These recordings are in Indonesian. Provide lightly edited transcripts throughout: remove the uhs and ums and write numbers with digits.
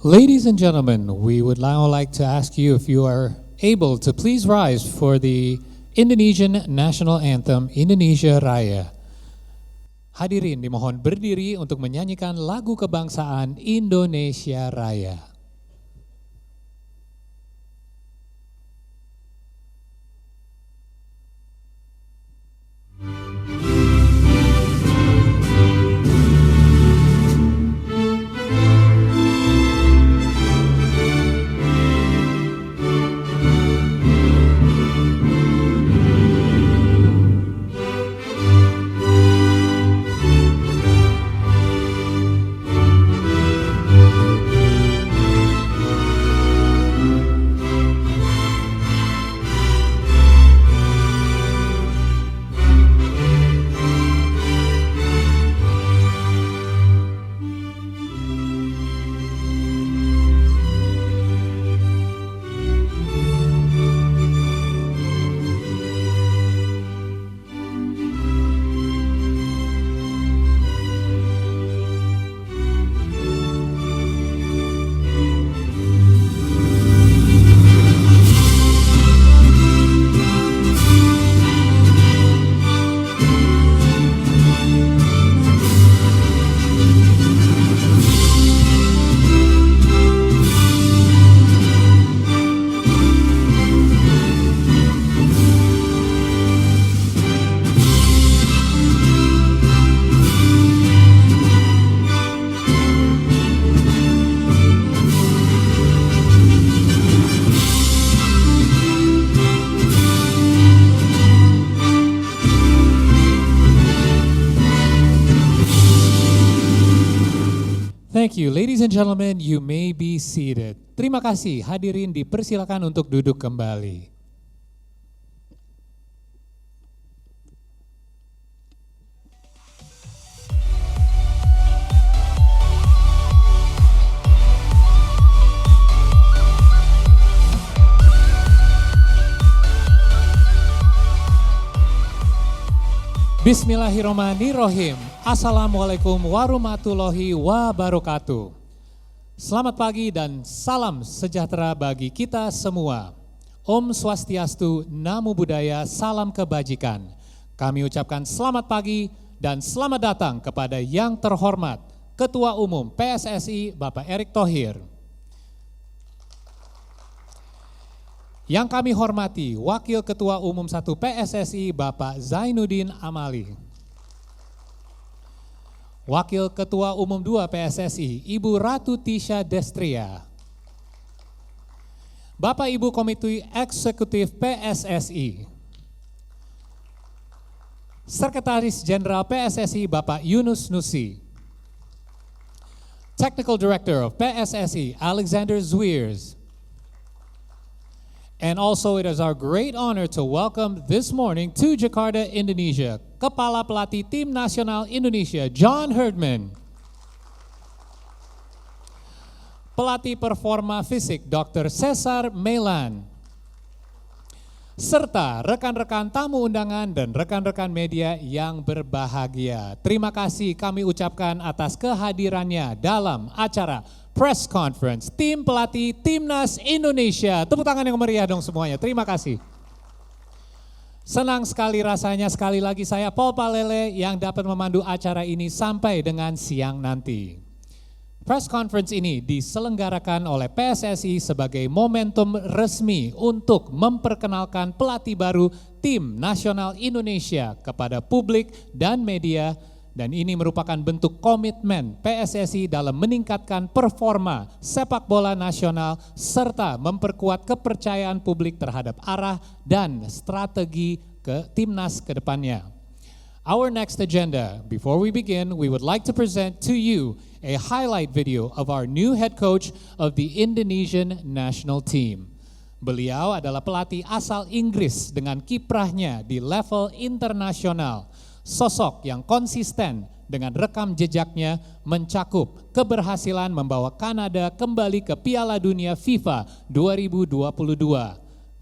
Ladies and gentlemen, we would now like to ask you if you are able to please rise for the Indonesian National Anthem, Indonesia Raya. Hadirin dimohon berdiri untuk menyanyikan lagu kebangsaan Indonesia Raya. Thank you, ladies and gentlemen, you may be seated. Terima kasih, hadirin dipersilakan untuk duduk kembali. Bismillahirrahmanirrahim. Assalamualaikum warahmatullahi wabarakatuh. Selamat pagi dan salam sejahtera bagi kita semua. Om Swastiastu, Namo Buddhaya, salam kebajikan. Kami ucapkan selamat pagi dan selamat datang kepada yang terhormat Ketua Umum PSSI Bapak Erick Thohir. Yang kami hormati Wakil Ketua Umum 1 PSSI Bapak Zainuddin Amali. Wakil Ketua Umum 2 PSSI Ibu Ratu Tisha Destria. Bapak Ibu Komite Eksekutif PSSI. Sekretaris Jenderal PSSI Bapak Yunus Nusi. Technical Director of PSSI Alexander Zwiers. And also it is our great honor to welcome this morning to Jakarta, Indonesia, Kepala Pelatih Tim Nasional Indonesia, John Herdman. Pelatih Performa Fisik, Dr. Cesar Melan. Serta rekan-rekan tamu undangan dan rekan-rekan media yang berbahagia. Terima kasih kami ucapkan atas kehadirannya dalam acara Press Conference Tim Pelatih Timnas Indonesia. Tepuk tangan yang meriah dong semuanya, terima kasih. Senang sekali rasanya sekali lagi saya Paul Palele yang dapat memandu acara ini sampai dengan siang nanti. Press Conference ini diselenggarakan oleh PSSI sebagai momentum resmi untuk memperkenalkan pelatih baru Tim Nasional Indonesia kepada publik dan media. Dan ini merupakan bentuk komitmen PSSI dalam meningkatkan performa sepak bola nasional serta memperkuat kepercayaan publik terhadap arah dan strategi ke timnas ke depannya. Our next agenda, before we begin, we would like to present to you a highlight video of our new head coach of the Indonesian national team. Beliau adalah pelatih asal Inggris dengan kiprahnya di level internasional. Sosok yang konsisten dengan rekam jejaknya mencakup keberhasilan membawa Kanada kembali ke Piala Dunia FIFA 2022,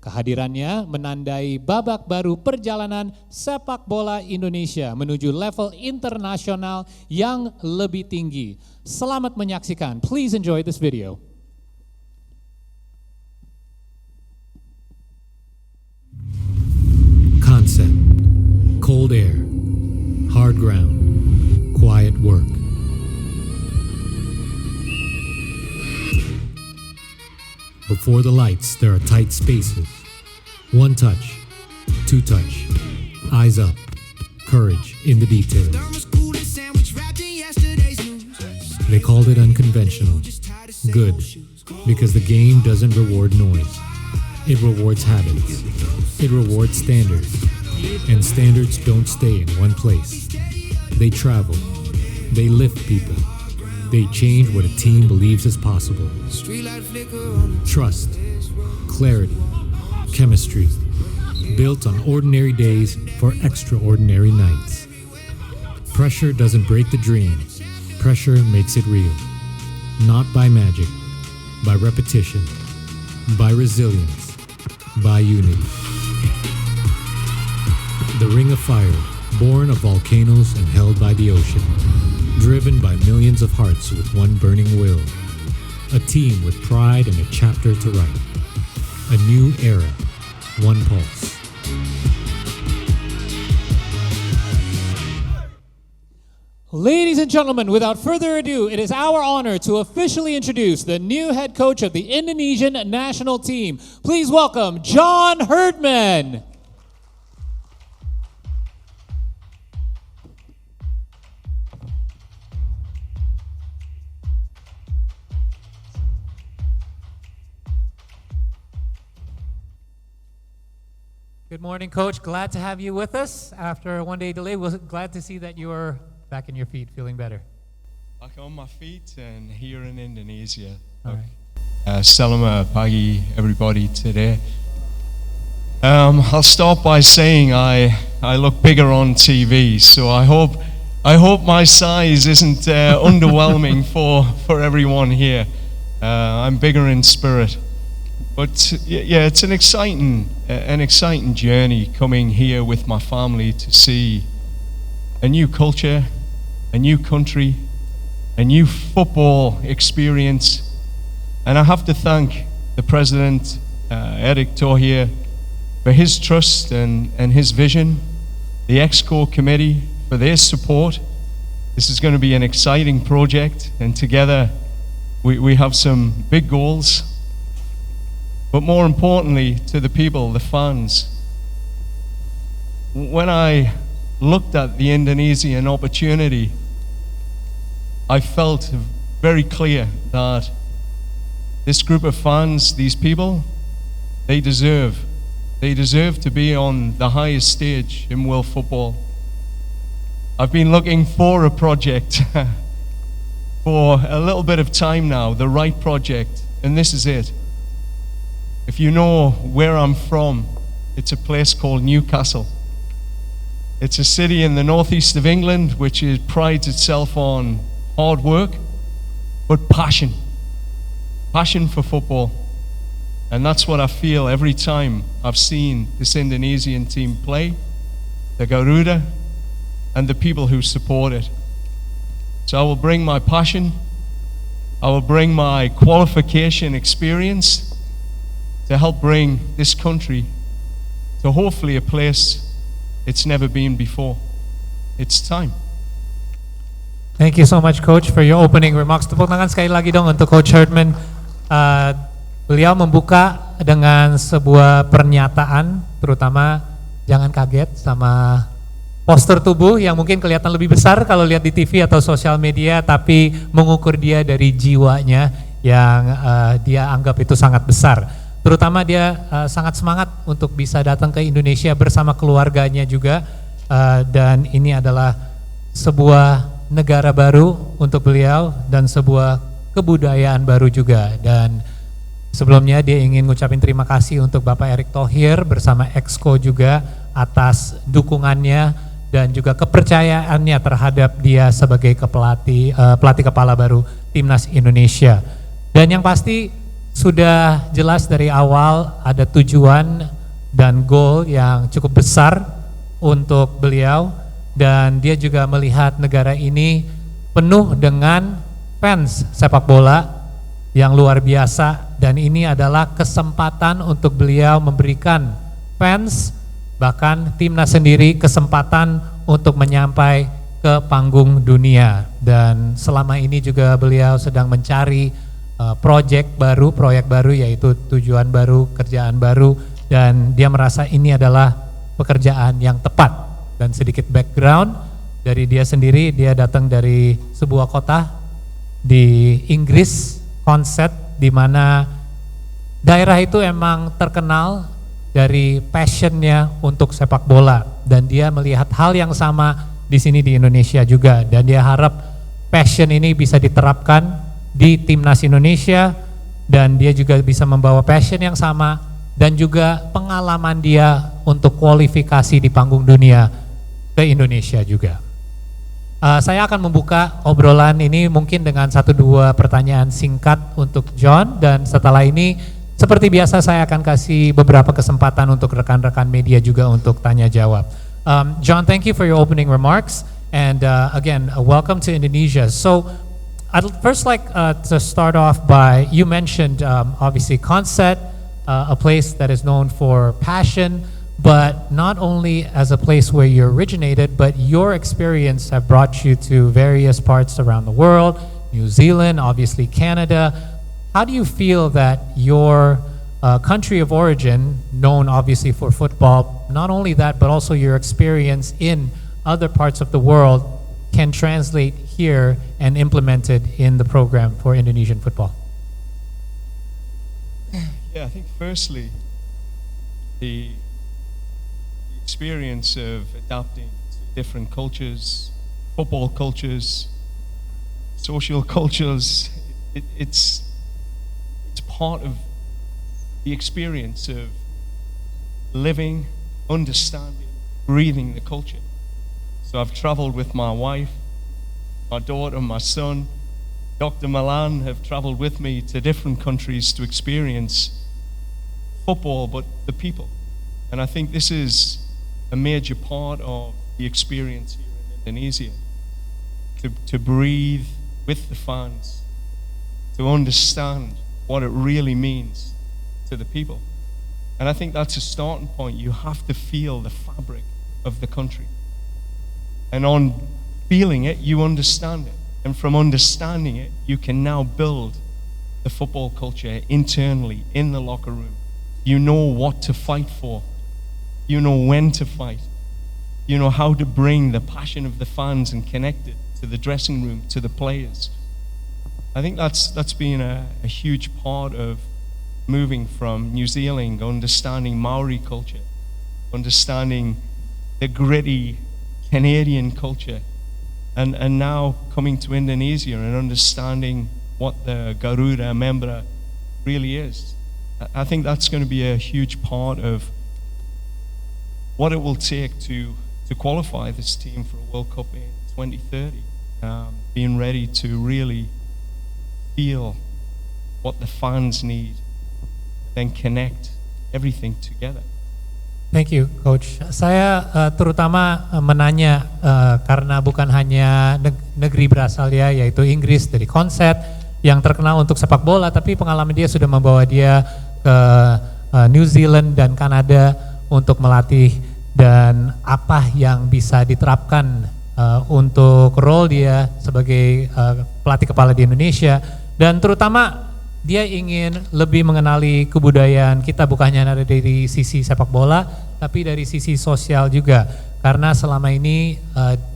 Kehadirannya menandai babak baru perjalanan sepak bola Indonesia menuju level internasional yang lebih tinggi. Selamat menyaksikan. Please enjoy this video. Concept, cold air, hard ground, quiet work. Before the lights, there are tight spaces. One touch, two touch, eyes up, courage in the details. They called it unconventional. Good, because the game doesn't reward noise. It rewards habits. It rewards standards. And standards don't stay in one place. They travel. They lift people. They change what a team believes is possible. Trust, clarity, chemistry, built on ordinary days for extraordinary nights. Pressure doesn't break the dream. Pressure makes it real. Not by magic, by repetition, by resilience, by unity. The Ring of Fire, born of volcanoes and held by the ocean. Driven by millions of hearts with one burning will. A team with pride and a chapter to write. A new era, one pulse. Ladies and gentlemen, without further ado, it is our honor to officially introduce the new head coach of the Indonesian national team. Please welcome John Herdman. Good morning, Coach. Glad to have you with us after a one-day delay. We're glad to see that you are back in your feet, feeling better. Back on my feet and here in Indonesia. All right. Selamat pagi, everybody, today. I'll start by saying I look bigger on TV, so I hope my size isn't underwhelming for everyone here. I'm bigger in spirit. But yeah, it's an exciting journey coming here with my family to see a new culture, a new country, a new football experience. And I have to thank the president, Erick Thohir, for his trust and his vision, the Exco committee for their support. This is going to be an exciting project, and together we have some big goals. But more importantly, to the people, the fans, when I looked at the Indonesian opportunity, I felt very clear that this group of fans, these people, they deserve to be on the highest stage in world football. I've been looking for a project for a little bit of time now, the right project, and this is it. If you know where I'm from, it's a place called Newcastle. It's a city in the northeast of England which prides itself on hard work, but passion for football. And that's what I feel every time I've seen this Indonesian team play, the Garuda, and the people who support it. So I will bring my passion, I will bring my qualification experience to help bring this country to hopefully a place it's never been before. It's time. Thank you so much, Coach, for your opening remarks. Tepuk tangan sekali lagi dong untuk Coach Herdman. Beliau membuka dengan sebuah pernyataan, terutama jangan kaget sama postur tubuh yang mungkin kelihatan lebih besar kalau lihat di TV atau sosial media, tapi mengukur dia dari jiwanya yang dia anggap itu sangat besar. Terutama dia sangat semangat untuk bisa datang ke Indonesia bersama keluarganya juga, dan ini adalah sebuah negara baru untuk beliau dan sebuah kebudayaan baru juga. Dan sebelumnya dia ingin ngucapin terima kasih untuk Bapak Erick Thohir bersama Exco juga atas dukungannya dan juga kepercayaannya terhadap dia sebagai pelatih kepala baru Timnas Indonesia. Dan yang pasti sudah jelas dari awal ada tujuan dan goal yang cukup besar untuk beliau, dan dia juga melihat negara ini penuh dengan fans sepak bola yang luar biasa, dan ini adalah kesempatan untuk beliau memberikan fans bahkan timnas sendiri kesempatan untuk menyampai ke panggung dunia. Dan selama ini juga beliau sedang mencari proyek baru yaitu tujuan baru, kerjaan baru, dan dia merasa ini adalah pekerjaan yang tepat. Dan sedikit background dari dia sendiri, dia datang dari sebuah kota di Inggris, Consett, di mana daerah itu emang terkenal dari passionnya untuk sepak bola, dan dia melihat hal yang sama di sini di Indonesia juga, dan dia harap passion ini bisa diterapkan di timnas Indonesia, dan dia juga bisa membawa passion yang sama dan juga pengalaman dia untuk kualifikasi di panggung dunia ke Indonesia juga. Saya akan membuka obrolan ini mungkin dengan 1-2 pertanyaan singkat untuk John, dan setelah ini seperti biasa saya akan kasih beberapa kesempatan untuk rekan-rekan media juga untuk tanya jawab. John, thank you for your opening remarks, and again, welcome to Indonesia. So I'd first like to start off by, you mentioned obviously Consett, a place that is known for passion, but not only as a place where you originated, but your experience have brought you to various parts around the world, New Zealand, obviously Canada. How do you feel that your country of origin, known obviously for football, not only that, but also your experience in other parts of the world can translate here and implemented in the program for Indonesian football? Yeah, I think firstly, the experience of adapting to different cultures, football cultures, social cultures, it's part of the experience of living, understanding, breathing the culture. So I've traveled with my wife, my daughter, my son. Dr. Milan have traveled with me to different countries to experience football, but the people. And I think this is a major part of the experience here in Indonesia. To breathe with the fans, to understand what it really means to the people. And I think that's a starting point. You have to feel the fabric of the country. And on feeling it, you understand it. And from understanding it, you can now build the football culture internally in the locker room. You know what to fight for. You know when to fight. You know how to bring the passion of the fans and connect it to the dressing room, to the players. I think that's been a huge part of moving from New Zealand, understanding Maori culture, understanding the gritty Canadian culture, and now coming to Indonesia and understanding what the Garuda Membra really is. I think that's going to be a huge part of what it will take to qualify this team for a World Cup in 2030. Being ready to really feel what the fans need, then connect everything together. Thank you, Coach. Saya terutama menanya karena bukan hanya negeri berasal dia, yaitu Inggris dari Consett yang terkenal untuk sepak bola, tapi pengalaman dia sudah membawa dia ke New Zealand dan Kanada untuk melatih, dan apa yang bisa diterapkan untuk role dia sebagai pelatih kepala di Indonesia, dan terutama dia ingin lebih mengenali kebudayaan kita, bukan hanya dari sisi sepak bola, tapi dari sisi sosial juga. Karena selama ini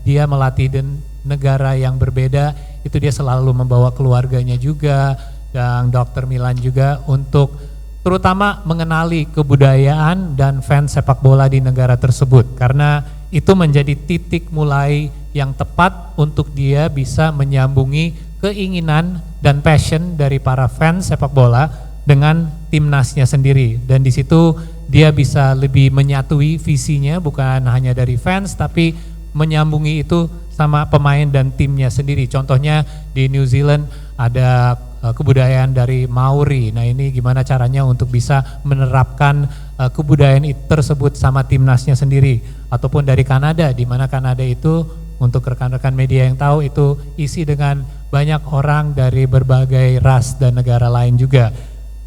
dia melatih di negara yang berbeda, itu dia selalu membawa keluarganya juga, dan Dr. Milan juga untuk terutama mengenali kebudayaan dan fans sepak bola di negara tersebut. Karena itu menjadi titik mulai yang tepat untuk dia bisa menyambungi keinginan dan passion dari para fans sepak bola dengan timnasnya sendiri, dan di situ dia bisa lebih menyatui visinya, bukan hanya dari fans tapi menyambungi itu sama pemain dan timnya sendiri. Contohnya di New Zealand ada kebudayaan dari Maori. Nah ini gimana caranya untuk bisa menerapkan kebudayaan tersebut sama timnasnya sendiri, ataupun dari Kanada, di mana Kanada itu untuk rekan-rekan media yang tahu itu isi dengan banyak orang dari berbagai ras dan negara lain juga.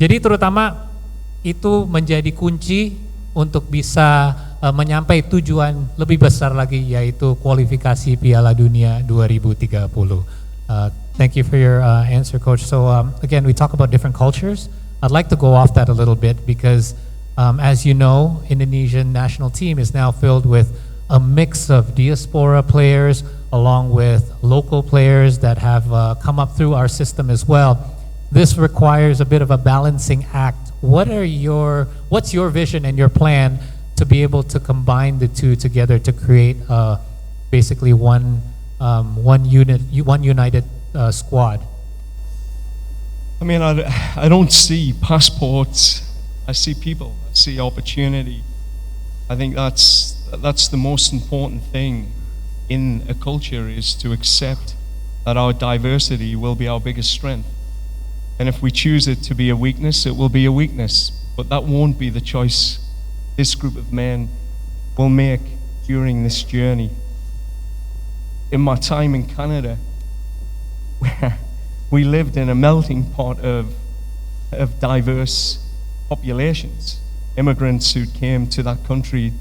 Jadi terutama itu menjadi kunci untuk bisa menyampai tujuan lebih besar lagi, yaitu kualifikasi Piala Dunia 2030. Thank you for your answer, Coach. So again, we talk about different cultures. I'd like to go off that a little bit because as you know, Indonesian national team is now filled with a mix of diaspora players along with local players that have come up through our system as well. This requires a bit of a balancing act. What's your vision and your plan to be able to combine the two together to create basically one united squad? I mean, I don't see passports. I see people. I see opportunity. I think that's the most important thing in a culture, is to accept that our diversity will be our biggest strength. And if we choose it to be a weakness, it will be a weakness. But that won't be the choice this group of men will make during this journey. In my time in Canada, we lived in a melting pot of diverse populations, immigrants who came to that country,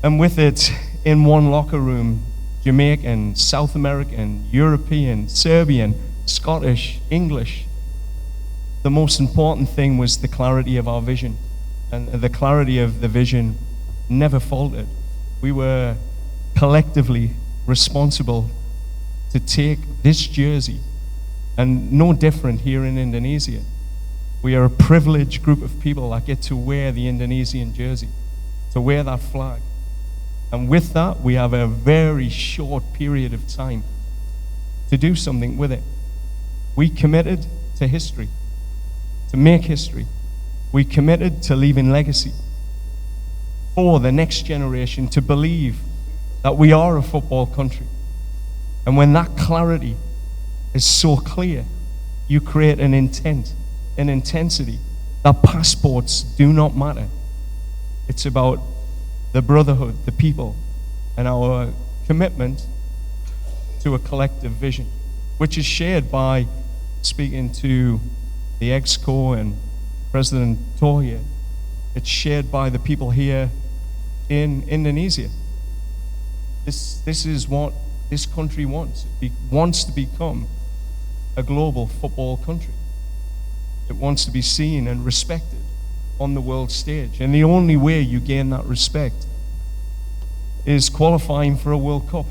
and with it, in one locker room, Jamaican, South American, European, Serbian, Scottish, English. The most important thing was the clarity of our vision, and the clarity of the vision never faltered. We were collectively responsible to take this jersey, and no different here in Indonesia. We are a privileged group of people that get to wear the Indonesian jersey, to wear that flag. And with that, we have a very short period of time to do something with it. We committed to history, to make history. We committed to leaving legacy for the next generation to believe that we are a football country. And when that clarity is so clear, you create an intent, an intensity, that passports do not matter. It's about the brotherhood, the people, and our commitment to a collective vision, which is shared by, speaking to the EXCO and President Tohir, it's shared by the people here in Indonesia. This is what this country wants. It wants to become a global football country. It wants to be seen and respected on the world stage. And the only way you gain that respect is qualifying for a World Cup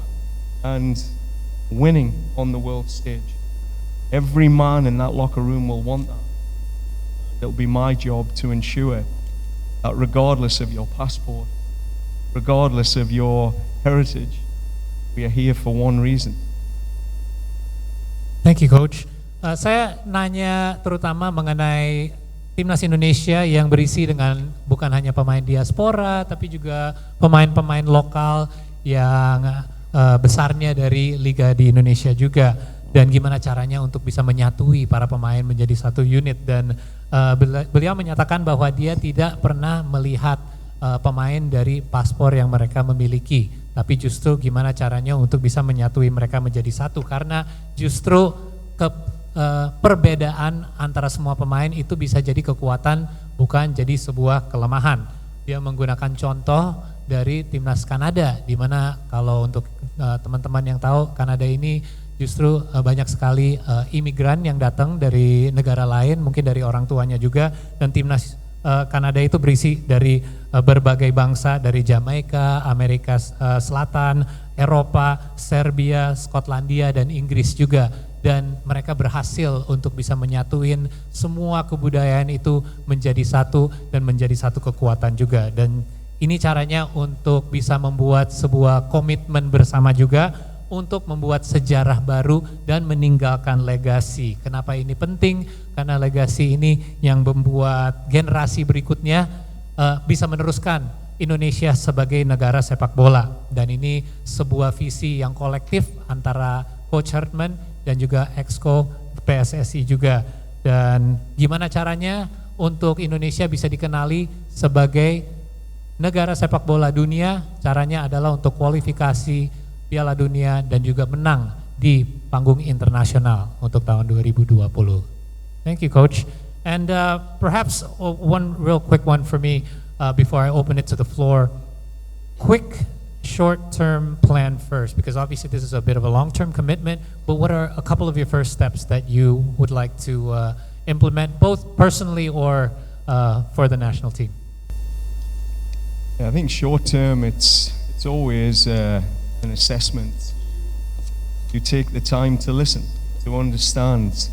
and winning on the world stage. Every man in that locker room will want that. It'll be my job to ensure that regardless of your passport, regardless of your heritage, we are here for one reason. Thank you, Coach. Saya nanya terutama mengenai Timnas Indonesia yang berisi dengan bukan hanya pemain diaspora, tapi juga pemain-pemain lokal yang besarnya dari liga di Indonesia juga. Dan gimana caranya untuk bisa menyatui para pemain menjadi satu unit. Dan beliau menyatakan bahwa dia tidak pernah melihat pemain dari paspor yang mereka miliki, tapi justru gimana caranya untuk bisa menyatui mereka menjadi satu, karena justru perbedaan antara semua pemain itu bisa jadi kekuatan, bukan jadi sebuah kelemahan. Dia menggunakan contoh dari timnas Kanada, di mana kalau untuk teman-teman yang tahu, Kanada ini justru banyak sekali imigran yang datang dari negara lain, mungkin dari orang tuanya juga, dan timnas Kanada itu berisi dari berbagai bangsa, dari Jamaika, Amerika Selatan, Eropa, Serbia, Skotlandia, dan Inggris juga. Dan mereka berhasil untuk bisa menyatuin semua kebudayaan itu menjadi satu dan menjadi satu kekuatan juga. Dan ini caranya untuk bisa membuat sebuah komitmen bersama juga untuk membuat sejarah baru dan meninggalkan legasi. Kenapa ini penting? Karena legasi ini yang membuat generasi berikutnya bisa meneruskan Indonesia sebagai negara sepak bola. Dan ini sebuah visi yang kolektif antara Coach Hartman dan juga EXCO PSSI juga. Dan gimana caranya untuk Indonesia bisa dikenali sebagai negara sepak bola dunia? Caranya adalah untuk kualifikasi Piala Dunia dan juga menang di panggung internasional untuk tahun 2020. Thank you, Coach. And perhaps one real quick one for me before I open it to the floor. Quick short-term plan first, because obviously this is a bit of a long-term commitment, but what are a couple of your first steps that you would like to implement, both personally or for the national team? Yeah, I think short-term, it's always an assessment. You take the time to listen, to understand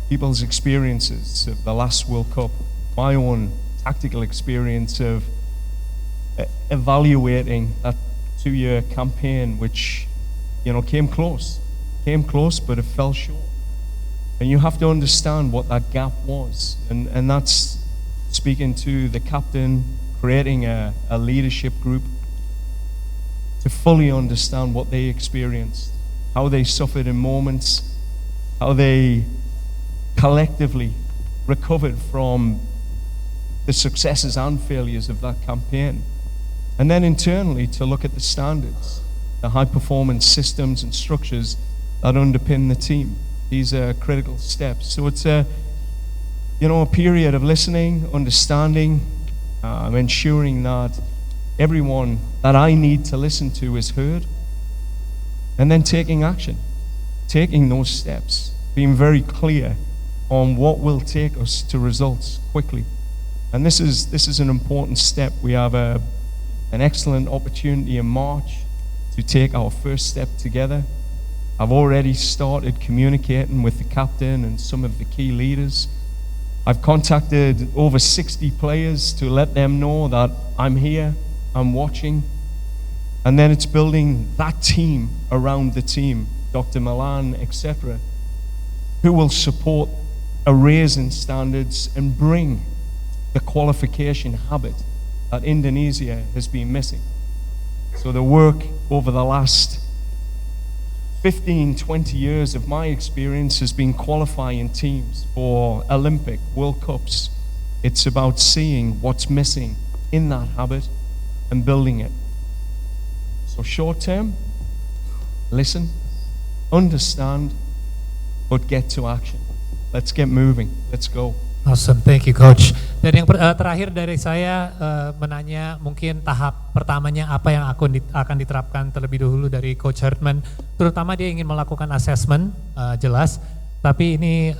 people's experiences of the last World Cup, my own tactical experience of evaluating that 2-year campaign, which came close, but it fell short. And you have to understand what that gap was, and that's speaking to the captain, creating a leadership group to fully understand what they experienced, how they suffered in moments, how they collectively recovered from the successes and failures of that campaign. And then internally to look at the standards, the high performance systems and structures that underpin the team. These are critical steps. So it's a period of listening, understanding, ensuring that everyone that I need to listen to is heard, and then taking action, taking those steps, being very clear on what will take us to results quickly. And this is an important step. We have an excellent opportunity in March to take our first step together. I've already started communicating with the captain and some of the key leaders. I've contacted over 60 players to let them know that I'm here, I'm watching. And then it's building that team around the team, Dr. Milan, etc., who will support a raise in standards and bring the qualification habit that Indonesia has been missing. So the work over the last 15, 20 years of my experience has been qualifying teams for Olympic, World Cups. It's about seeing what's missing in that habit and building it. So short term, listen, understand, but get to action. Let's get moving. Let's go. Awesome, thank you, Coach. Dan yang terakhir dari saya menanya mungkin tahap pertamanya apa yang akan diterapkan terlebih dahulu dari Coach Hartman. Terutama dia ingin melakukan assessment, jelas. Tapi ini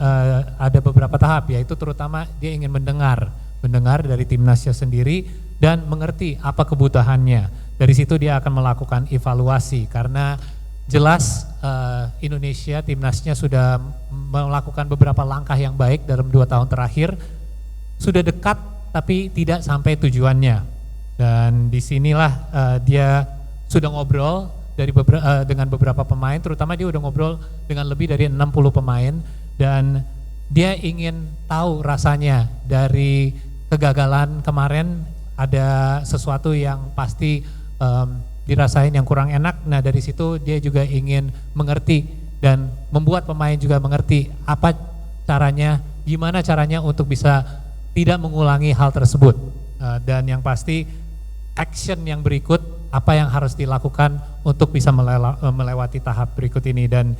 ada beberapa tahap, yaitu terutama dia ingin mendengar dari timnasnya sendiri dan mengerti apa kebutuhannya. Dari situ dia akan melakukan evaluasi karena jelas Indonesia timnasnya sudah melakukan beberapa langkah yang baik dalam 2 tahun terakhir, sudah dekat tapi tidak sampai tujuannya. Dan disinilah dia sudah ngobrol dengan beberapa pemain, terutama dia udah ngobrol dengan lebih dari 60 pemain dan dia ingin tahu rasanya dari kegagalan kemarin ada sesuatu yang pasti dirasain yang kurang enak. Nah dari situ dia juga ingin mengerti dan membuat pemain juga mengerti apa caranya, gimana caranya untuk bisa tidak mengulangi hal tersebut. Dan yang pasti action yang berikut, apa yang harus dilakukan untuk bisa melewati tahap berikut ini dan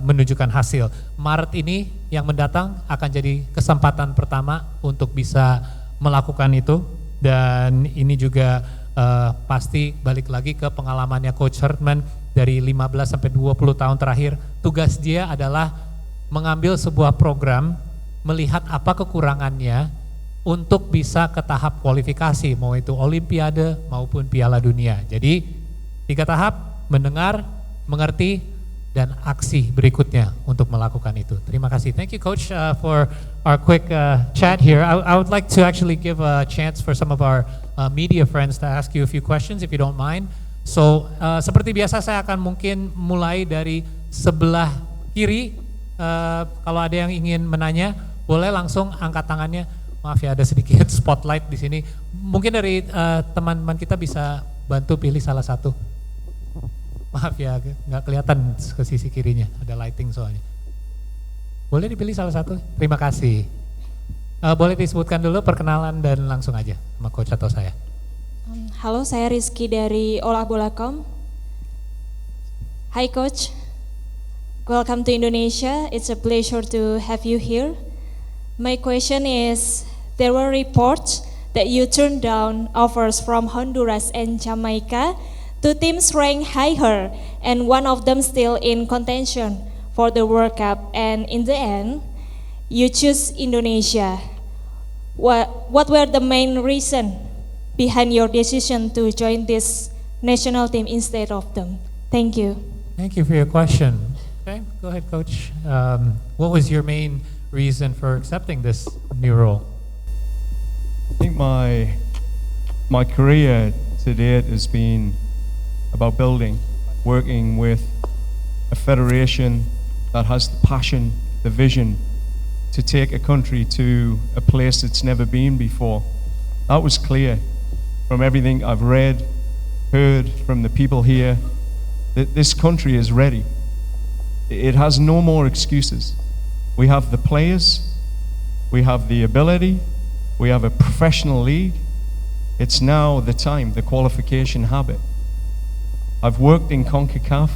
menunjukkan hasil. Maret ini yang mendatang akan jadi kesempatan pertama untuk bisa melakukan itu, dan ini juga pasti balik lagi ke pengalamannya Coach Hartman dari 15 sampai 20 tahun terakhir. Tugas dia adalah mengambil sebuah program, melihat apa kekurangannya untuk bisa ke tahap kualifikasi, mau itu Olimpiade maupun Piala Dunia. Jadi 3 tahap, mendengar, mengerti, dan aksi berikutnya untuk melakukan itu. Terima kasih. Thank you, Coach, for our quick chat here. I would like to actually give a chance for some of our media friends to ask you a few questions if you don't mind. So seperti biasa saya akan mungkin mulai dari sebelah kiri. Kalau ada yang ingin menanya, boleh langsung angkat tangannya. Maaf ya, ada sedikit spotlight di sini. Mungkin dari teman-teman kita bisa bantu pilih salah satu. Maaf ya, nggak kelihatan ke sisi kirinya, ada lighting soalnya. Boleh dipilih salah satu? Terima kasih. Boleh disebutkan dulu perkenalan dan langsung aja sama coach atau saya. Halo, saya Rizky dari olahbola.com. Hi coach, welcome to Indonesia. It's a pleasure to have you here. My question is, there were reports that you turned down offers from Honduras and Jamaica, two teams ranked higher, and one of them still in contention for the World Cup, and in the end, you choose Indonesia. What were the main reason behind your decision to join this national team instead of them? Thank you. Thank you for your question. Okay, go ahead, coach. What was your main reason for accepting this new role? I think my career to date has been about building, working with a federation that has the passion, the vision to take a country to a place it's never been before. That was clear from everything I've read, heard from the people here, that this country is ready. It has no more excuses. We have the players, we have the ability, we have a professional league. It's now the time, the qualification habit. I've worked in CONCACAF,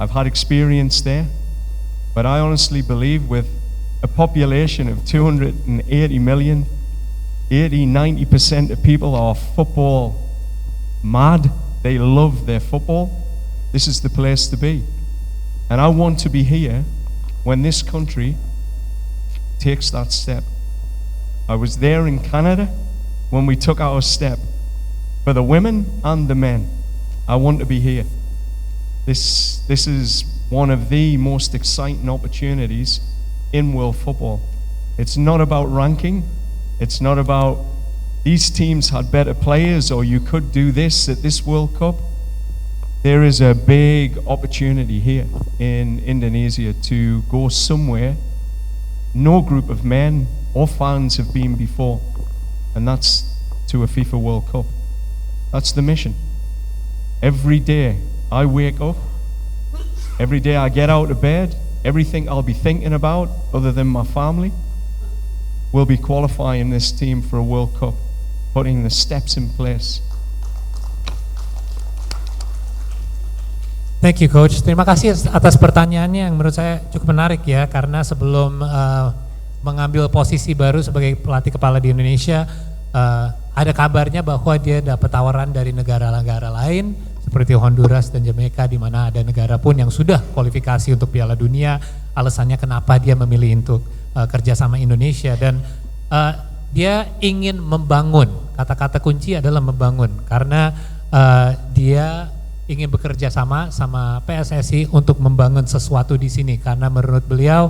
I've had experience there, but I honestly believe with a population of 280 million, 80-90% of people are football mad. They love their football. This is the place to be. And I want to be here when this country takes that step. I was there in Canada when we took our step. For the women and the men, I want to be here. This is one of the most exciting opportunities in world football. It's not about ranking. It's not about these teams had better players or you could do this at this World Cup. There is a big opportunity here in Indonesia to go somewhere no group of men or fans have been before, and that's to a FIFA World Cup. That's the mission. Every day I wake up, every day I get out of bed, everything I'll be thinking about other than my family will be qualifying this team for a World Cup, putting the steps in place. Thank you, Coach. Terima kasih atas pertanyaannya yang menurut saya cukup menarik ya, karena sebelum mengambil posisi baru sebagai pelatih kepala di Indonesia, ada kabarnya bahwa dia dapat tawaran dari negara-negara lain seperti Honduras dan Jamaica, di mana ada negara pun yang sudah kualifikasi untuk Piala Dunia. Alasannya kenapa dia memilih untuk kerja sama Indonesia, dan dia ingin membangun. Kata-kata kunci adalah membangun, karena dia ingin bekerja sama PSSI untuk membangun sesuatu di sini, karena menurut beliau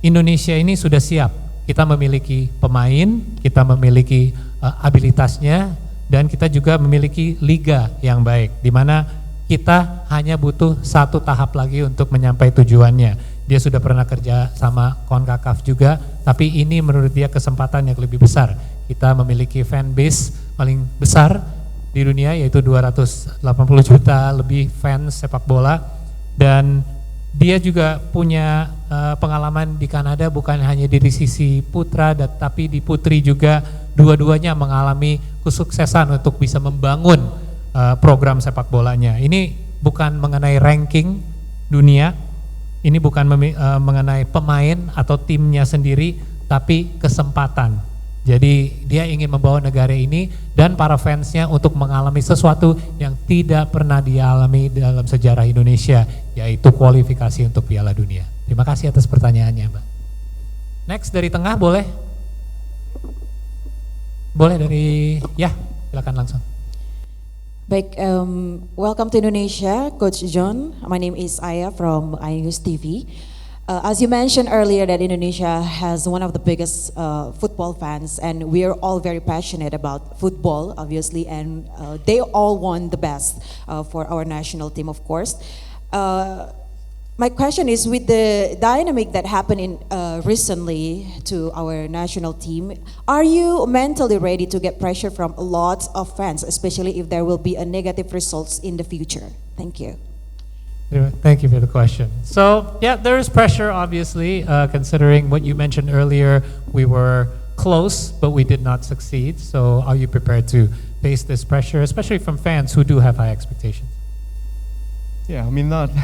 Indonesia ini sudah siap. Kita memiliki pemain, kita memiliki abilitasnya, dan kita juga memiliki liga yang baik, di mana kita hanya butuh satu tahap lagi untuk menyampai tujuannya. Dia sudah pernah kerja sama CONCACAF juga, tapi ini menurut dia kesempatan yang lebih besar. Kita memiliki fan base paling besar di dunia, yaitu 280 juta lebih fans sepak bola, dan dia juga punya pengalaman di Kanada, bukan hanya dari sisi putra tapi di putri juga. Dua-duanya mengalami kesuksesan untuk bisa membangun program sepak bolanya. Ini bukan mengenai ranking dunia, ini bukan mengenai pemain atau timnya sendiri, tapi kesempatan. Jadi dia ingin membawa negara ini dan para fansnya untuk mengalami sesuatu yang tidak pernah dialami dalam sejarah Indonesia, yaitu kualifikasi untuk Piala Dunia. Terima kasih atas pertanyaannya, Mbak. Next dari tengah boleh? Boleh dari, ya silakan langsung. Baik, welcome to Indonesia, Coach John. My name is Aya from iNews TV. As you mentioned earlier, that Indonesia has one of the biggest football fans, and we are all very passionate about football, obviously, and they all want the best for our national team, of course. My question is, with the dynamic that happened recently to our national team, are you mentally ready to get pressure from lots of fans, especially if there will be a negative results in the future? Thank you. Thank you for the question. So, yeah, there is pressure, obviously, considering what you mentioned earlier. We were close, but we did not succeed. So, are you prepared to face this pressure, especially from fans who do have high expectations? Yeah, I mean that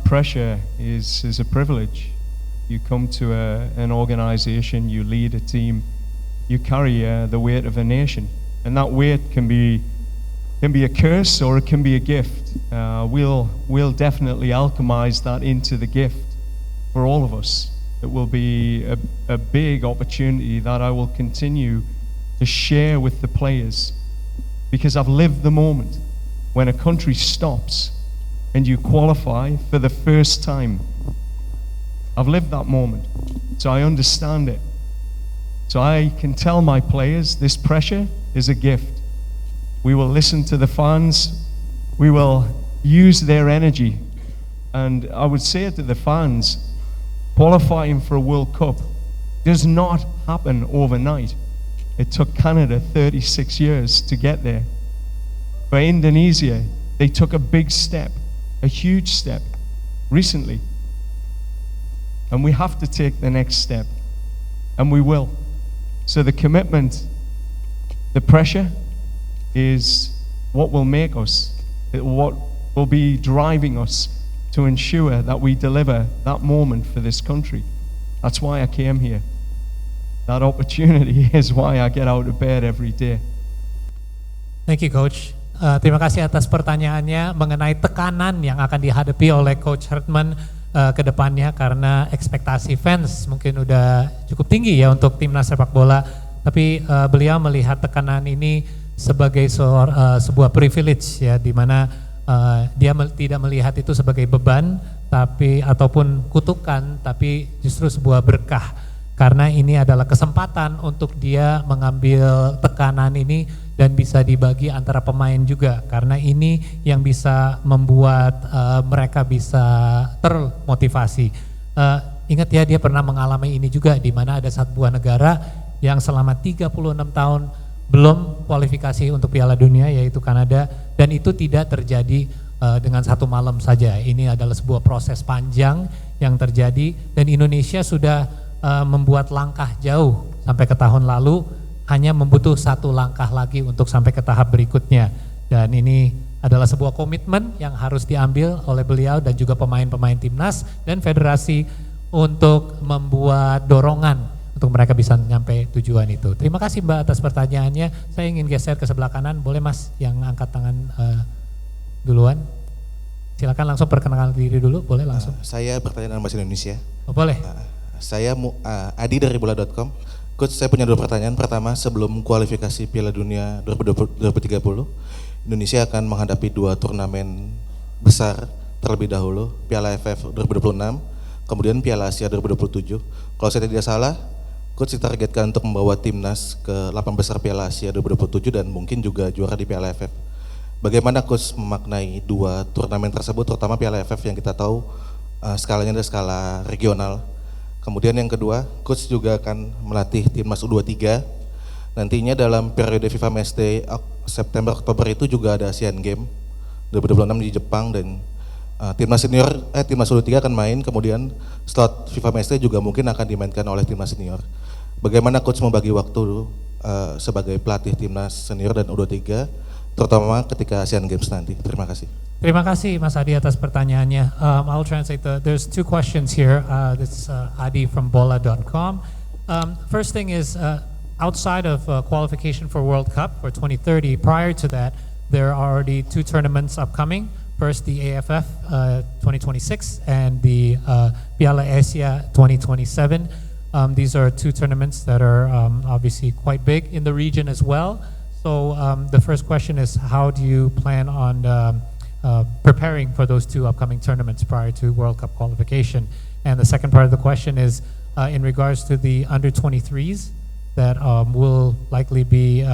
pressure is a privilege. You come to an organization, you lead a team, you carry the weight of a nation, and that weight can be a curse or it can be a gift. We'll definitely alchemize that into the gift for all of us. It will be a big opportunity that I will continue to share with the players, because I've lived the moment when a country stops and you qualify for the first time. I've lived that moment, so I understand it. So I can tell my players this pressure is a gift. We will listen to the fans, we will use their energy. And I would say to the fans, qualifying for a World Cup does not happen overnight. It took Canada 36 years to get there. For Indonesia, they took a big step, a huge step, recently. And we have to take the next step, and we will. So the commitment, the pressure is what will make us, what will be driving us to ensure that we deliver that moment for this country. That's why I came here. That opportunity is why I get out of bed every day. Thank you, Coach. Terima kasih atas pertanyaannya mengenai tekanan yang akan dihadapi oleh Coach Hartman ke depannya, karena ekspektasi fans mungkin udah cukup tinggi ya untuk timnas sepak bola, tapi beliau melihat tekanan ini sebagai sebuah privilege ya, di mana dia tidak melihat itu sebagai beban tapi ataupun kutukan, tapi justru sebuah berkah, karena ini adalah kesempatan untuk dia mengambil tekanan ini dan bisa dibagi antara pemain juga, karena ini yang bisa membuat mereka bisa termotivasi. Ingat ya, dia pernah mengalami ini juga, di mana ada sebuah negara yang selama 36 tahun belum kualifikasi untuk Piala Dunia, yaitu Kanada, dan itu tidak terjadi dengan satu malam saja. Ini adalah sebuah proses panjang yang terjadi, dan Indonesia sudah membuat langkah jauh sampai ke tahun lalu, hanya membutuh satu langkah lagi untuk sampai ke tahap berikutnya. Dan ini adalah sebuah komitmen yang harus diambil oleh beliau dan juga pemain-pemain timnas dan federasi untuk membuat dorongan untuk mereka bisa nyampe tujuan itu. Terima kasih Mbak atas pertanyaannya. Saya ingin geser ke sebelah kanan, boleh Mas yang angkat tangan duluan? Silakan langsung perkenalkan diri dulu, boleh langsung. Saya bertanya dalam bahasa Indonesia. Oh, boleh. Saya Adi dari bola.com. Coach, saya punya dua pertanyaan. Pertama, sebelum kualifikasi Piala Dunia 2030, Indonesia akan menghadapi dua turnamen besar terlebih dahulu, Piala AFF 2026, kemudian Piala Asia 2027. Kalau saya tidak salah, Coach ditargetkan untuk membawa timnas ke 8 besar Piala Asia 2027 dan mungkin juga juara di Piala AFF. Bagaimana Coach memaknai dua turnamen tersebut, terutama Piala AFF yang kita tahu skalanya adalah skala regional. Kemudian yang kedua, Coach juga akan melatih timnas U23. Nantinya dalam periode FIFA Matchday September-Oktober itu juga ada Asian Games 2026 di Jepang, dan timnas senior, timnas U23 akan main, kemudian slot FIFA Matchday juga mungkin akan dimainkan oleh timnas senior. Bagaimana Coach membagi waktu sebagai pelatih timnas senior dan U23, terutama ketika Asian Games nanti? Terima kasih. Terima kasih Mas Adi atas pertanyaannya. I'll translate. There's two questions here. This is Adi from bola.com. First thing is, outside of qualification for World Cup for 2030, prior to that, there are already two tournaments upcoming. First, the AFF 2026 and the Piala Asia 2027. These are two tournaments that are obviously quite big in the region as well. So the first question is, how do you plan on preparing for those two upcoming tournaments prior to World Cup qualification? And the second part of the question is in regards to the under-23s that will likely be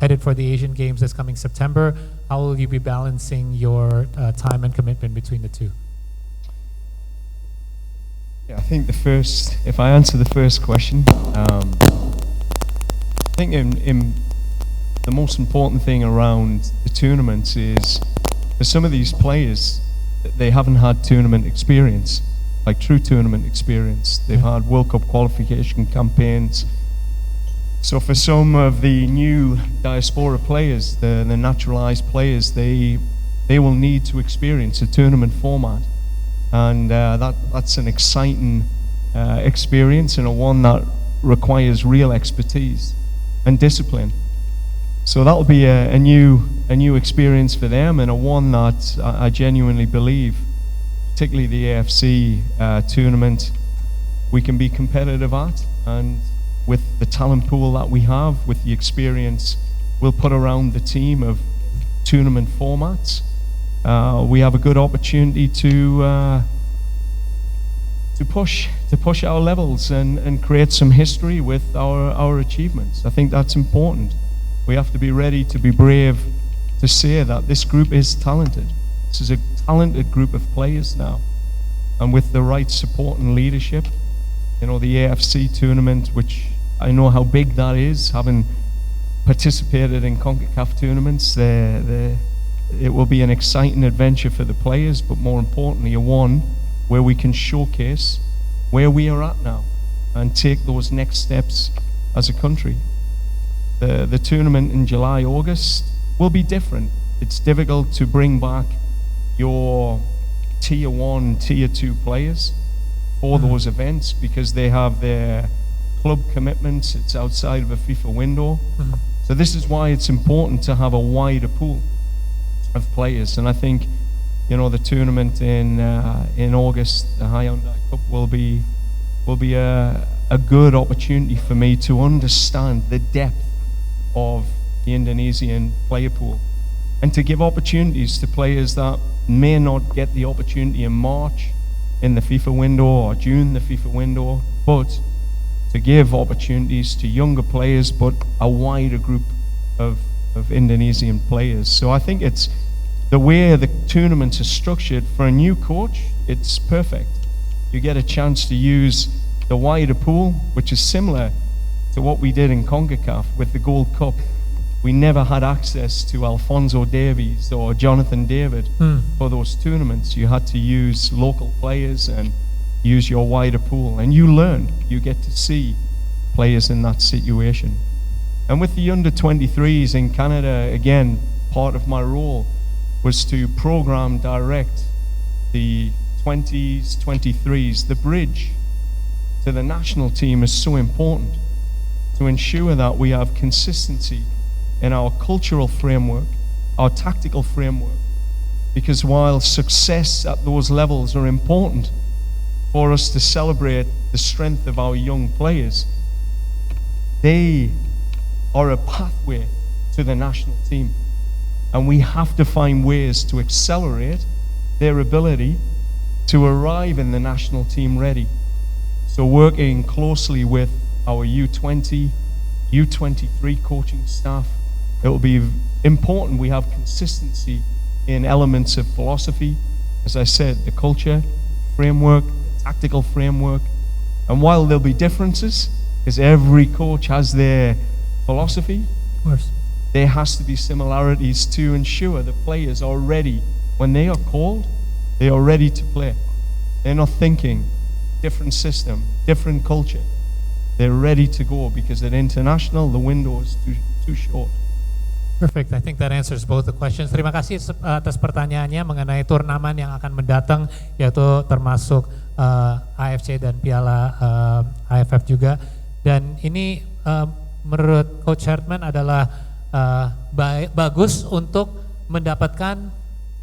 headed for the Asian Games this coming September. How will you be balancing your time and commitment between the two? Yeah, I think if I answer the first question, I think in the most important thing around the tournaments is, for some of these players, they haven't had tournament experience, like true tournament experience. They've had World Cup qualification campaigns. So for some of the new diaspora players, the naturalized players, they will need to experience a tournament format, and that's an exciting experience, and a one that requires real expertise and discipline. So that'll be a new experience for them, and a one that I genuinely believe, particularly the AFC tournament, we can be competitive at, and with the talent pool that we have, with the experience we'll put around the team of tournament formats, we have a good opportunity to push our levels and create some history with our achievements. I think that's important. We have to be ready to be brave to say that this group is talented. This is a talented group of players now, and with the right support and leadership, the AFC tournament, which I know how big that is, having participated in CONCACAF tournaments, it will be an exciting adventure for the players, but more importantly, a one where we can showcase where we are at now and take those next steps as a country. The tournament in July, August will be different. It's difficult to bring back your tier 1, tier 2 players for those events because they have their club commitments. It's outside of a FIFA window. So this is why it's important to have a wider pool of players. And I think, the tournament in August, the Hyundai Cup, will be a good opportunity for me to understand the depth of the Indonesian player pool, and to give opportunities to players that may not get the opportunity in March in the FIFA window or June the FIFA window, but to give opportunities to younger players, but a wider group of Indonesian players. So I think it's the way the tournaments are structured for a new coach, it's perfect. You get a chance to use the wider pool, which is similar to what we did in CONCACAF with the Gold Cup. We never had access to Alphonso Davies or Jonathan David for those tournaments. You had to use local players and use your wider pool, and you learn. You get to see players in that situation. And with the under-23s in Canada, again, part of my role was to program direct the 20s, 23s. The bridge to the national team is so important, to ensure that we have consistency in our cultural framework, our tactical framework, because while success at those levels are important for us to celebrate the strength of our young players, they are a pathway to the national team, and we have to find ways to accelerate their ability to arrive in the national team ready. So working closely with our U20, U23 coaching staff, it will be important we have consistency in elements of philosophy, as I said, the culture framework, the tactical framework. And while there'll be differences, because every coach has their philosophy, Of course. there has to be similarities to ensure the players are ready. When they are called, they are ready to play. They're not thinking different system, different culture. They're ready to go because at international, the window is too short. Perfect. I think that answers both the questions. Terima kasih atas pertanyaannya mengenai turnamen yang akan mendatang, yaitu termasuk AFC dan Piala AFF juga. Dan ini menurut Coach Hartman adalah bagus untuk mendapatkan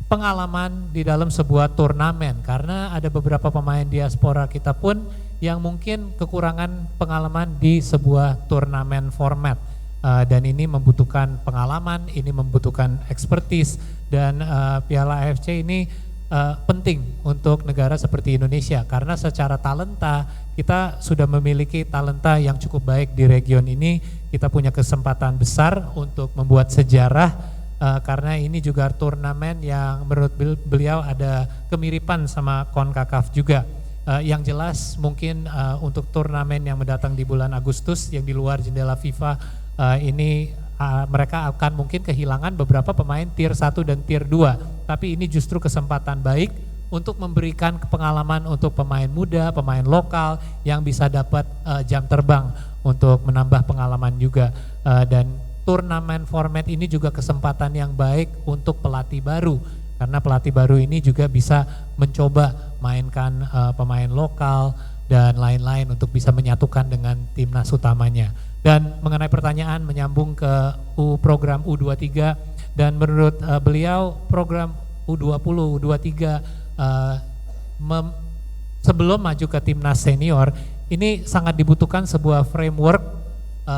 pengalaman di dalam sebuah turnamen, karena ada beberapa pemain diaspora kita pun yang mungkin kekurangan pengalaman di sebuah turnamen format. Dan ini membutuhkan pengalaman, ini membutuhkan expertise, dan Piala AFC ini penting untuk negara seperti Indonesia karena secara talenta kita sudah memiliki talenta yang cukup baik di region ini. Kita punya kesempatan besar untuk membuat sejarah karena ini juga turnamen yang menurut beliau ada kemiripan sama CONCACAF juga. Yang jelas mungkin untuk turnamen yang mendatang di bulan Agustus yang di luar jendela FIFA ini mereka akan mungkin kehilangan beberapa pemain tier 1 dan tier 2, tapi ini justru kesempatan baik untuk memberikan pengalaman untuk pemain muda, pemain lokal yang bisa dapat jam terbang untuk menambah pengalaman juga. Dan turnamen format ini juga kesempatan yang baik untuk pelatih baru, karena pelatih baru ini juga bisa mencoba mainkan pemain lokal dan lain-lain untuk bisa menyatukan dengan timnas utamanya. Dan mengenai pertanyaan menyambung ke program U23, dan menurut beliau program U20, U23 sebelum maju ke timnas senior ini sangat dibutuhkan sebuah framework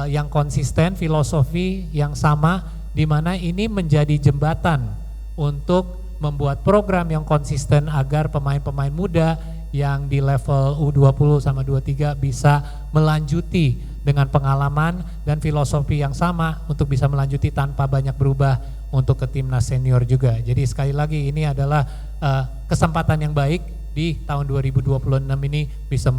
yang konsisten, filosofi yang sama, di mana ini menjadi jembatan untuk membuat program yang konsisten agar pemain-pemain muda yang di level U20 sama 23 bisa melanjuti dengan pengalaman dan filosofi yang sama untuk bisa melanjuti tanpa banyak berubah untuk ke timnas senior juga. Jadi sekali lagi ini adalah kesempatan yang baik di tahun 2026 ini bisa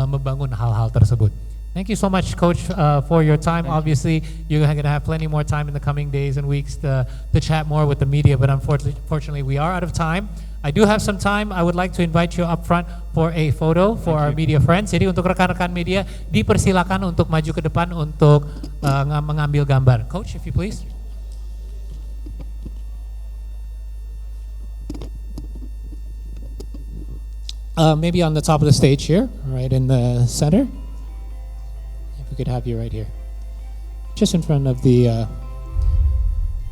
membangun hal-hal tersebut. Thank you so much, Coach, for your time. Obviously, you're going to have plenty more time in the coming days and weeks to chat more with the media, but unfortunately we are out of time. I do have some time. I would like to invite you up front for a photo for our media friends. Jadi untuk rekan-rekan media dipersilakan untuk maju ke depan untuk mengambil gambar. Coach, if you please. Maybe on the top of the stage here, right in the center. If we could have you right here, just in front of the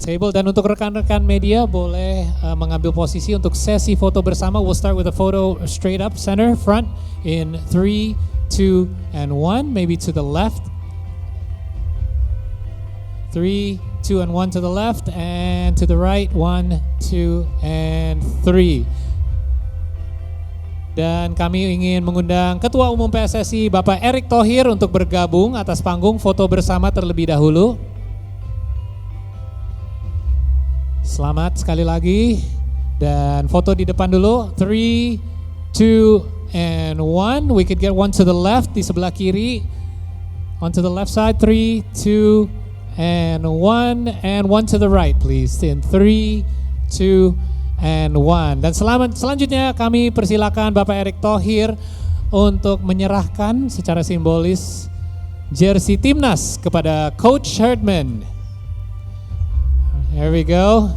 table. Dan untuk rekan-rekan media boleh mengambil posisi untuk sesi foto bersama. We'll start with a photo straight up center front in 3, 2, and 1. Maybe to the left. 3, 2, and 1 to the left, and to the right. 1, 2, and 3. Dan kami ingin mengundang Ketua Umum PSSI Bapak Erick Thohir untuk bergabung atas panggung foto bersama terlebih dahulu. Selamat sekali lagi, dan foto di depan dulu. 3, 2, and 1. We could get one to the left, di sebelah kiri. On to the left side. 3, 2, and 1, and one to the right, please. In 3, 2, and 1. Dan selanjutnya kami persilakan Bapak Erick Thohir untuk menyerahkan secara simbolis jersey timnas kepada Coach Herdman. There we go.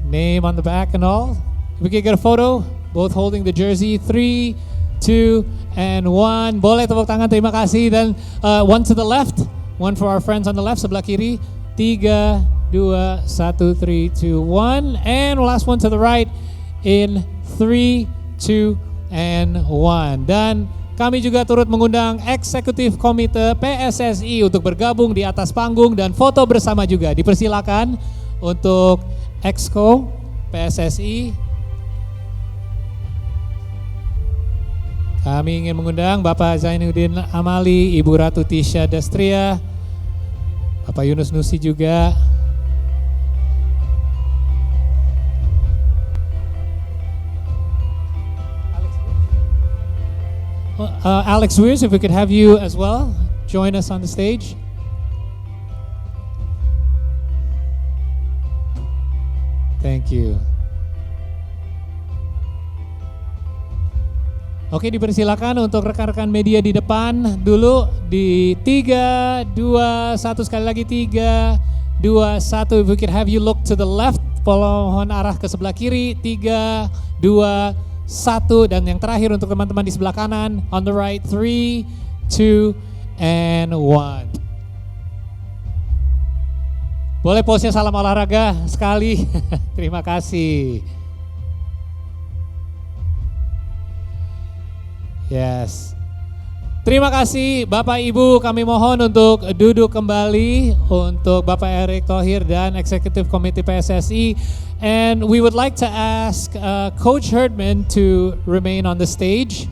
Name on the back and all. If we can get a photo, both holding the jersey. 3, 2, and 1. Boleh tepuk tangan, terima kasih. Dan one to the left, one for our friends on the left, sebelah kiri. 3, 2, 1, 3, 2, 1. And last one to the right in 3, 2, and 1. Dan kami juga turut mengundang Eksekutif Komite PSSI untuk bergabung di atas panggung dan foto bersama juga. Dipersilakan untuk Exco PSSI. Kami ingin mengundang Bapak Zainuddin Amali, Ibu Ratu Tisha Destria, Bapak Yunus Nusi juga. Alex Weirs, if we could have you as well, join us on the stage. Thank you. Oke, dipersilakan untuk rekan-rekan media di depan dulu di 3, 2, 1, sekali lagi 3, 2, 1. If we could have you look to the left, mohon arah ke sebelah kiri. 3, 2, 1. Dan yang terakhir untuk teman-teman di sebelah kanan, on the right. 3, 2, and 1. Boleh pose salam olahraga sekali. Terima kasih. Yes. Terima kasih Bapak Ibu, kami mohon untuk duduk kembali untuk Bapak Erick Thohir dan Eksekutif Komite PSSI. And we would like to ask Coach Herdman to remain on the stage.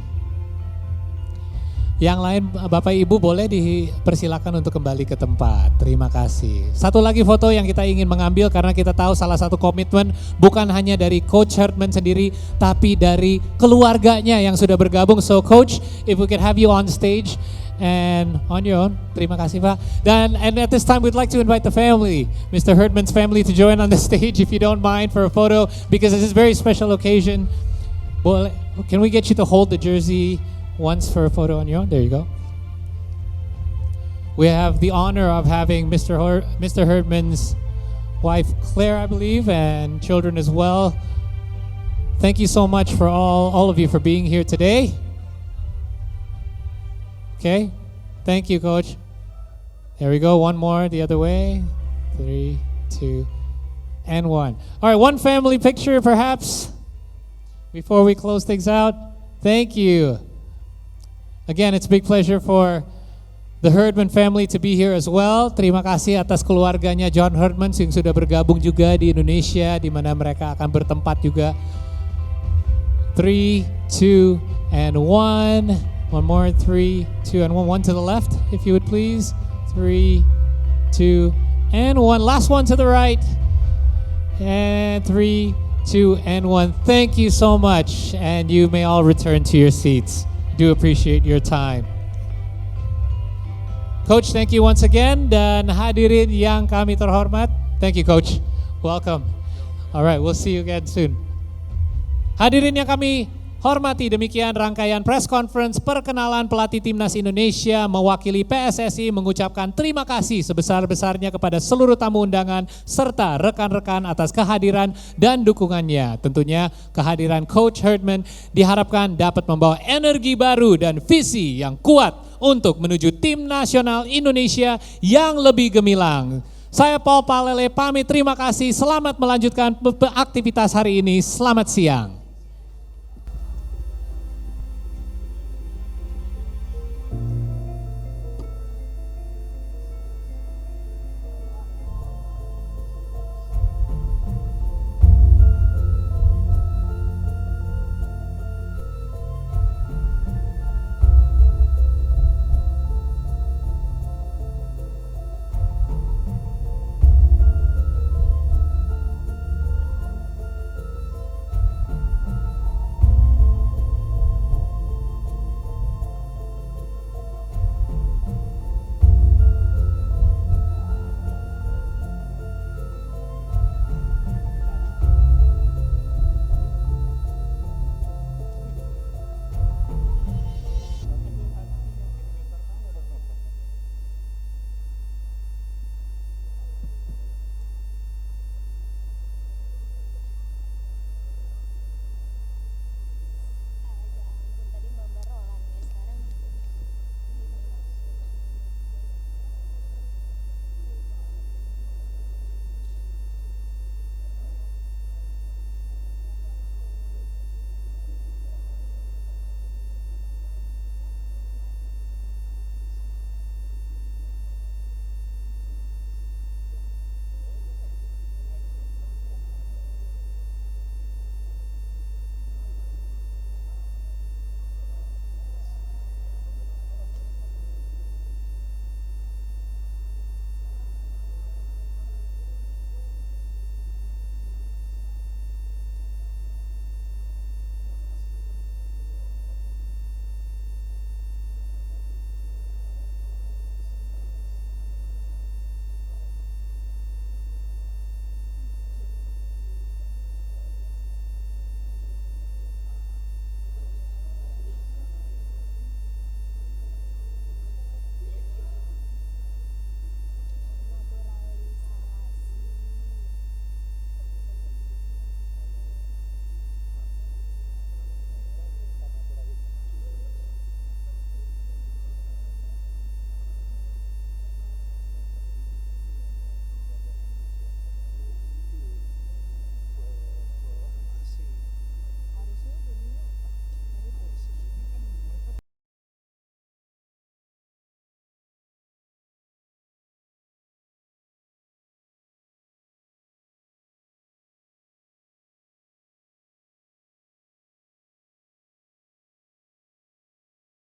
Yang lain Bapak Ibu boleh dipersilakan untuk kembali ke tempat. Terima kasih. Satu lagi foto yang kita ingin mengambil karena kita tahu salah satu komitmen bukan hanya dari Coach Herdman sendiri tapi dari keluarganya yang sudah bergabung. So Coach, if we could have you on stage and on your own. Terima kasih Pak. And at this time we'd like to invite the family, Mr. Herdman's family, to join on the stage if you don't mind for a photo because this is a very special occasion. Can we get you to hold the jersey once for a photo on your own? There you go. We have the honor of having Mr. Herdman's wife Claire, I believe, and children as well. Thank you so much for all of you for being here today. Okay, thank you, Coach. There we go, one more the other way. 3, 2, and 1. All right, one family picture perhaps before we close things out. Thank you. Again, it's a big pleasure for the Herdman family to be here as well. Terima kasih atas keluarganya John Herdman yang sudah bergabung juga di Indonesia, di mana mereka akan bertempat juga. 3, 2, and 1. One more, 3, 2, and 1. One to the left, if you would please. 3, 2, and 1. Last one to the right. And 3, 2, and 1. Thank you so much, and you may all return to your seats. Do appreciate your time. Coach, thank you once again, dan hadirin yang kami terhormat. Thank you, Coach. Welcome. All right, we'll see you again soon. Hadirin yang kami hormati, demikian rangkaian press conference perkenalan pelatih Timnas Indonesia mewakili PSSI mengucapkan terima kasih sebesar-besarnya kepada seluruh tamu undangan serta rekan-rekan atas kehadiran dan dukungannya. Tentunya kehadiran Coach Herdman diharapkan dapat membawa energi baru dan visi yang kuat untuk menuju tim nasional Indonesia yang lebih gemilang. Saya Paul Palele pamit, terima kasih, selamat melanjutkan aktivitas hari ini, selamat siang.